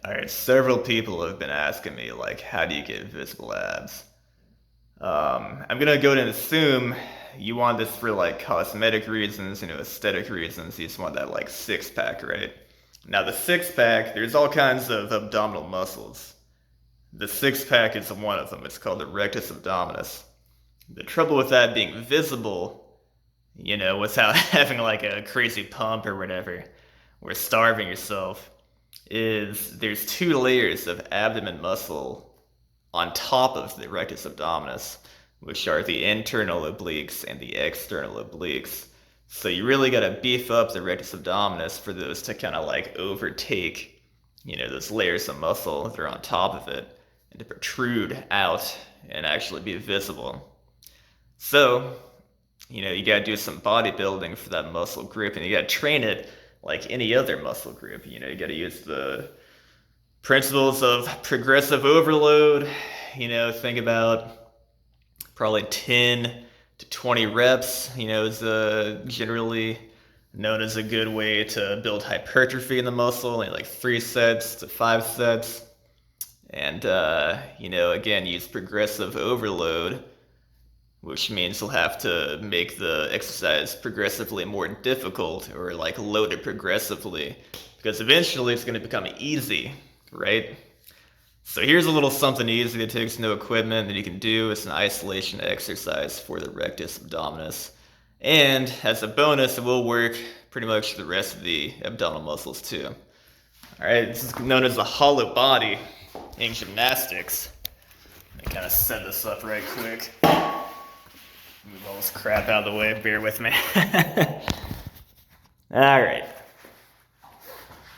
Alright, several people have been asking me, like, how do you get visible abs? I'm gonna go ahead and assume you want this for, like, cosmetic reasons, aesthetic reasons. You just want that, like, six pack, right? Now, the six pack, there's all kinds of abdominal muscles. The six pack is one of them. It's called the rectus abdominis. The trouble with that being visible, without having, like, a crazy pump or whatever, or starving yourself, is there's two layers of abdomen muscle on top of the rectus abdominis, which are the internal obliques and the external obliques. So you really got to beef up the rectus abdominis for those to kind of like overtake, those layers of muscle that are on top of it and to protrude out and actually be visible. So, you got to do some bodybuilding for that muscle group, and you got to train it like any other muscle group. You got to use the principles of progressive overload. Think about probably 10 to 20 reps, is generally known as a good way to build hypertrophy in the muscle, like 3 sets to 5 sets. And, again, use progressive overload, which means you'll have to make the exercise progressively more difficult, or like load it progressively, because eventually it's going to become easy, right? So here's a little something easy that takes no equipment that you can do. It's an isolation exercise for the rectus abdominis. And as a bonus, it will work pretty much the rest of the abdominal muscles too. All right, this is known as the hollow body in gymnastics. Let me kind of set this up right quick. Move all this crap out of the way, bear with me. Alright.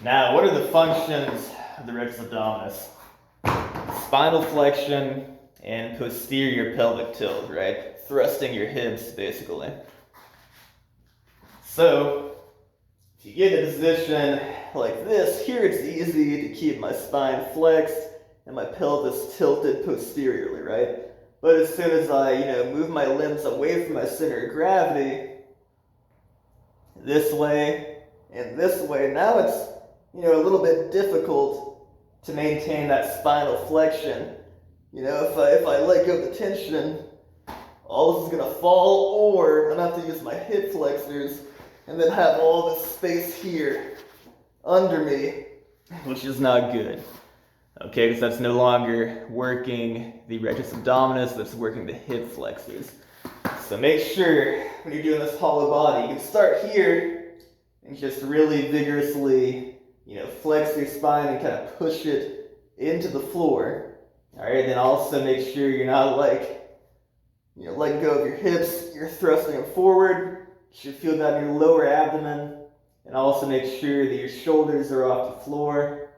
Now, what are the functions of the rectus abdominis? Spinal flexion and posterior pelvic tilt, right? Thrusting your hips, basically. So, if you get in a position like this, here it's easy to keep my spine flexed and my pelvis tilted posteriorly, right? But as soon as I, move my limbs away from my center of gravity, this way and this way, now it's, a little bit difficult to maintain that spinal flexion. If I let go of the tension, all this is gonna fall, or I'm gonna have to use my hip flexors and then have all this space here under me, which is not good. Okay, because that's no longer working the rectus abdominis, that's working the hip flexors. So make sure when you're doing this hollow body, you can start here and just really vigorously, flex your spine and kind of push it into the floor. All right, then also make sure you're not letting go of your hips, you're thrusting them forward. You should feel that in your lower abdomen. And also make sure that your shoulders are off the floor.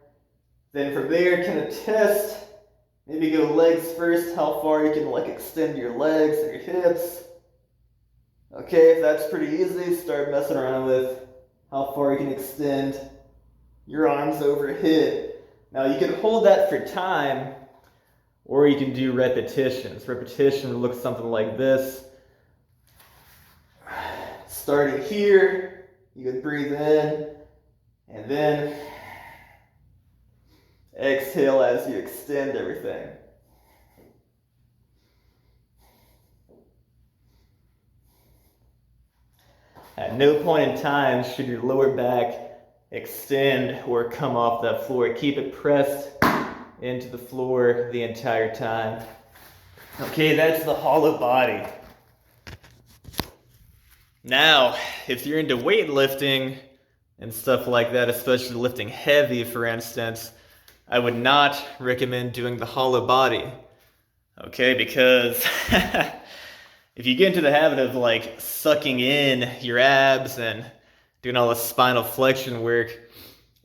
Then from there, kind of test, maybe go legs first, how far you can extend your legs and your hips. Okay, if that's pretty easy, start messing around with how far you can extend your arms overhead. Now you can hold that for time, or you can do repetitions. Repetition looks something like this. Starting here, you can breathe in, and then exhale as you extend everything. At no point in time should your lower back extend or come off that floor. Keep it pressed into the floor the entire time. Okay, that's the hollow body. Now, if you're into weightlifting and stuff like that, especially lifting heavy, for instance, I would not recommend doing the hollow body, okay? Because if you get into the habit of sucking in your abs and doing all the spinal flexion work,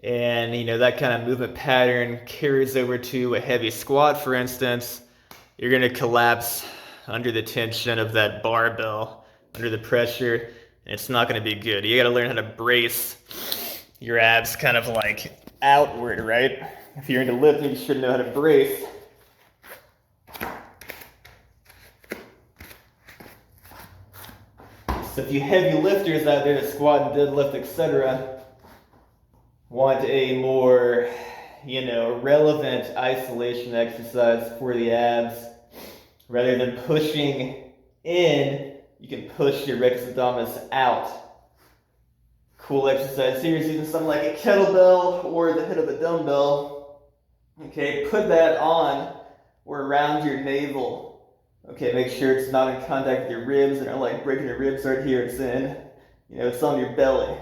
and that kind of movement pattern carries over to a heavy squat, for instance, you're going to collapse under the tension of that barbell, under the pressure, and it's not going to be good. You got to learn how to brace your abs kind of outward, right? If you're into lifting, you should know how to brace. So if you heavy lifters out there that squat and deadlift, etc., want a more, relevant isolation exercise for the abs. Rather than pushing in, you can push your rectus abdominis out. Cool exercise here is using something like a kettlebell or the head of a dumbbell. Okay, put that on or around your navel. Okay, make sure it's not in contact with your ribs and are like breaking your ribs right here. It's in, it's on your belly.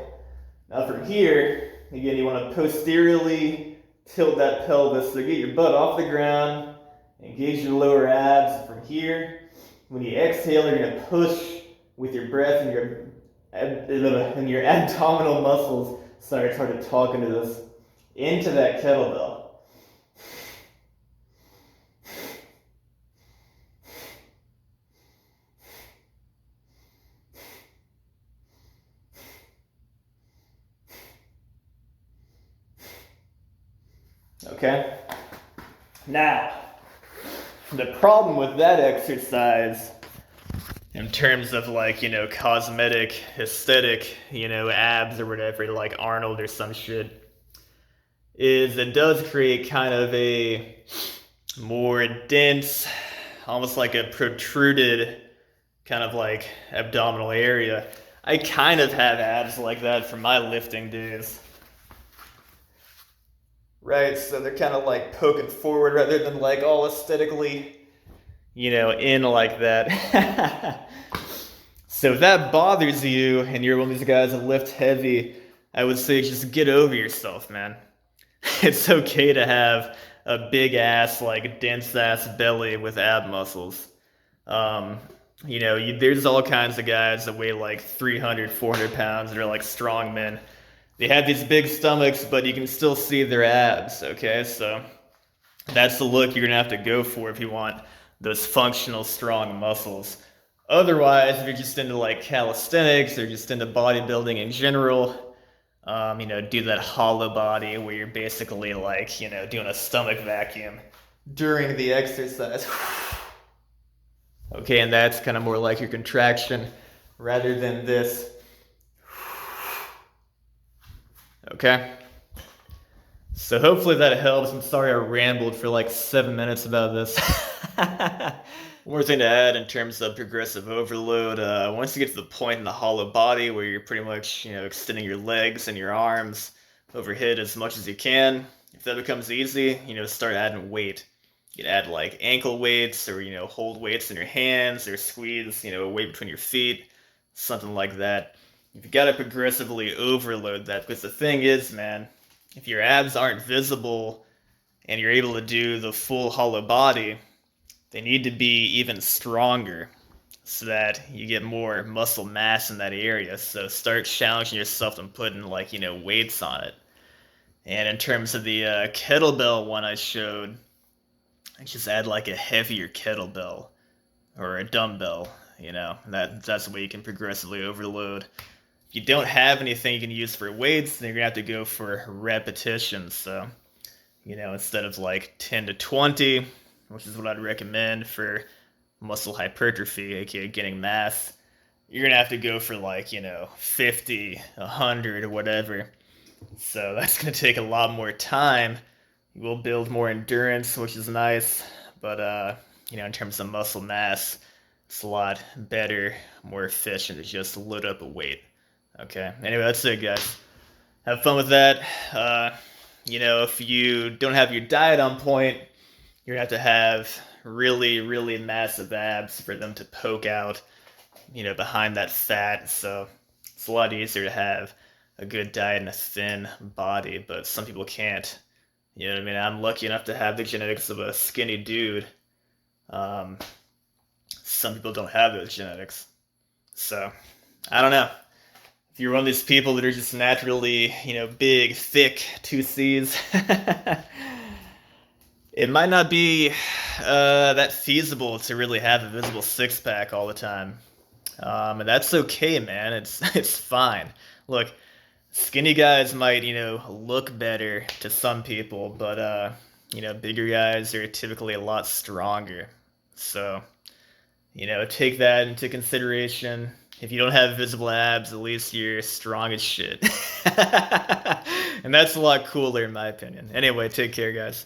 Now from here, again, you want to posteriorly tilt that pelvis. So get your butt off the ground, engage your lower abs. From here, when you exhale, you're going to push with your breath and your abdominal muscles. Sorry, it's hard to talk into this. Into that kettlebell. Okay? Now, the problem with that exercise, in terms of cosmetic, aesthetic, abs or whatever, like Arnold or some shit, is it does create kind of a more dense, almost like a protruded kind of like abdominal area. I kind of have abs like that from my lifting days. Right, so they're kind of like poking forward rather than like all aesthetically, in like that. So if that bothers you and you're one of these guys that lift heavy, I would say just get over yourself, man. It's okay to have a big ass, like dense ass belly with ab muscles. There's all kinds of guys that weigh like 300, 400 pounds that are like strong men. They have these big stomachs, but you can still see their abs, okay? So that's the look you're gonna have to go for if you want those functional, strong muscles. Otherwise, if you're just into like calisthenics or just into bodybuilding in general, do that hollow body where you're basically like, doing a stomach vacuum during the exercise. Okay, and that's kind of more like your contraction rather than this. Okay? So hopefully that helps. I'm sorry I rambled for like 7 minutes about this. One more thing to add in terms of progressive overload. Once you get to the point in the hollow body where you're pretty much, extending your legs and your arms overhead as much as you can, if that becomes easy, start adding weight. You can add like ankle weights or, hold weights in your hands or squeeze, a weight between your feet, something like that. You've got to progressively overload that because the thing is, man, if your abs aren't visible and you're able to do the full hollow body, they need to be even stronger so that you get more muscle mass in that area. So start challenging yourself and putting weights on it. And in terms of the kettlebell one I showed, I just add like a heavier kettlebell or a dumbbell. That's the way you can progressively overload. If you don't have anything you can use for weights, then you're gonna have to go for repetitions. So, instead of like 10 to 20, which is what I'd recommend for muscle hypertrophy, aka getting mass, you're gonna have to go for 50, 100, or whatever. So that's gonna take a lot more time. You will build more endurance, which is nice, but in terms of muscle mass, it's a lot better, more efficient to just load up a weight. Okay, anyway, that's it, guys. Have fun with that. If you don't have your diet on point, you're gonna have to have really, really massive abs for them to poke out, behind that fat. So it's a lot easier to have a good diet and a thin body, but some people can't. You know what I mean? I'm lucky enough to have the genetics of a skinny dude. Some people don't have those genetics. So, I don't know. If you're one of these people that are just naturally, big, thick, 2Cs, it might not be that feasible to really have a visible six-pack all the time. And that's okay, man. It's fine. Look, skinny guys might, look better to some people, but, bigger guys are typically a lot stronger. So, take that into consideration. If you don't have visible abs, at least you're strong as shit. And that's a lot cooler in my opinion. Anyway, take care, guys.